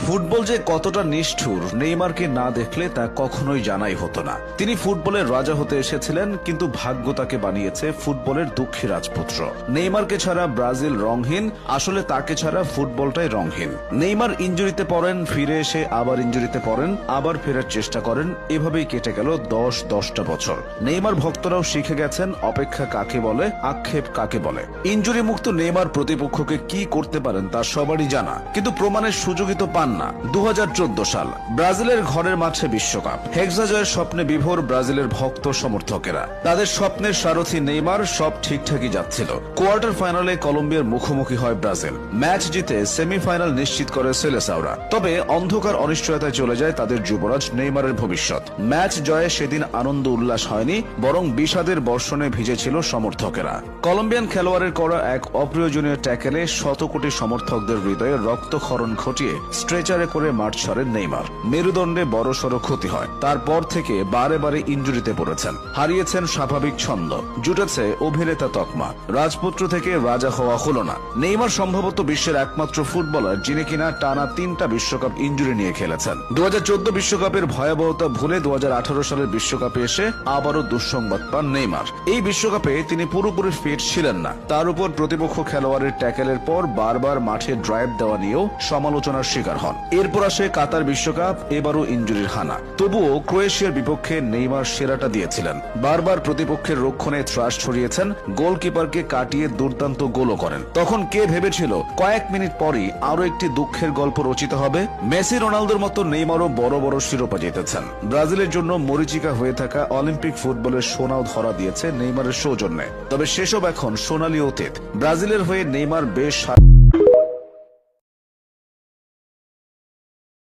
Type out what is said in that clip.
Football যে কতটা নিষ্ঠুর নেইমারকে না দেখলে তা কখনোই জানাই হতো না। তিনি ফুটবলের রাজা হতে এসেছিলেন, কিন্তু ভাগ্য তাকে বানিয়েছে ফুটবলের দুঃখী রাজপুত্র। নেইমারকে ছাড়া ব্রাজিল রংহীন, আসলে তাকে ছাড়া ফুটবলটাই রংহীন। নেইমার ইনজুরিতে পড়েন, ফিরে এসে আবার ইনজুরিতে পড়েন, আবার ফেরার চেষ্টা করেন, এভাবেই কেটে গেল 10-10টা বছর। নেইমার ভক্তরাও শিখে গেছেন অপেক্ষা কাকে বলে, আক্ষেপ কাকে বলে। ইনজুরি মুক্ত নেইমার প্রতিপক্ষকে কি করতে পারেন তা সবারই জানা, কিন্তু প্রমাণের সুযোগই তো পান না। 2014 সাল ব্রাজিলের ঘরের মাঠে বিশ্বকাপ, হেক্সা জয়ের স্বপ্নে বিভোর ব্রাজিলের ভক্ত সমর্থকেরা। তাদের স্বপ্নের সারথি নেইমার, সব ঠিকঠাকই যাচ্ছিল। কোয়ার্টার ফাইনালে কলম্বিয়ার মুখোমুখি হয় ব্রাজিল। ম্যাচ জিতে সেমিফাইনাল নিশ্চিত করে সেলেসাওরা। তবে অন্ধকার অনিশ্চয়তায় চলে যায় তাদের যুবরাজ নেইমারের ভবিষ্যৎ। ম্যাচ জয়ে সেদিন আনন্দ উল্লাস হয়নি, বরং বিষাদের বর্ষণে ভিজেছিল সমর্থকেরা। কলম্বিয়ান খেলোয়াড়ের করা এক অপ্রয়োজনীয় ট্যাকেলে শত কোটি সমর্থকদের হৃদয়ে রক্তক্ষরণ ঘটিয়ে স্ট্রেচারে করে মাঠ ছাড়েন নেইমার। মেরুদণ্ডে বড়সড় ক্ষতি হয়। তারপর থেকে বারে বারে ইনজুরিতে পড়েছেন, হারিয়েছেন স্বাভাবিক ছন্দ, জুটেছে অভিনেতা তকমা। রাজপুত্র থেকে রাজা হওয়া হলো না। নেইমার সম্ভবত বিশ্বের একমাত্র ফুটবলার যিনি কিনা টানা 3টা বিশ্বকাপ ইনজুরি নিয়ে খেলেছেন। 2014 বিশ্বকাপের ভয়াবহতা ভুলে 2018 সালের বিশ্বকাপে এসে আবারও দুঃসংবাদ পান নেইমার। এই বিশ্বকাপে তিনি পুরোপুরি ফিট ছিলেন না। তার উপর প্রতিপক্ষ খেলোয়াড়ের ট্যাকেলের পর বারবার মাঠে ড্রাইভ দেওয়া নিয়েও সমালোচনার শিকার হন। এরপর আসে কাতার বিশ্বকাপ, এবারও ইনজুরির হানা। তবুও ক্রোয়েশিয়ার বিপক্ষে নেইমার সেরাটা দিয়েছিলেন। বারবার প্রতিপক্ষের রক্ষণে ত্রাস ছড়িয়েছেন, গোলকিপারকে কাটিয়ে দুর্দান্ত গোলও করেন। তখন কে ভেবেছিল কয়েক মিনিট পরই আরো একটি দুঃখের গল্প রচিত হবে? মেসি রোনালদোর মতো নেইমারও বড় বড় শিরোপা জিতেছেন। ব্রাজিলের জন্য মরীচিকা হয়ে থাকা অলিম্পিক ফুটবলের সোনাও ধরা দিয়েছে নেইমারের সৌজন্যে। তবে সেসব এখন সোনালী অতীত। ব্রাজিলের হয়ে নেইমার বেশ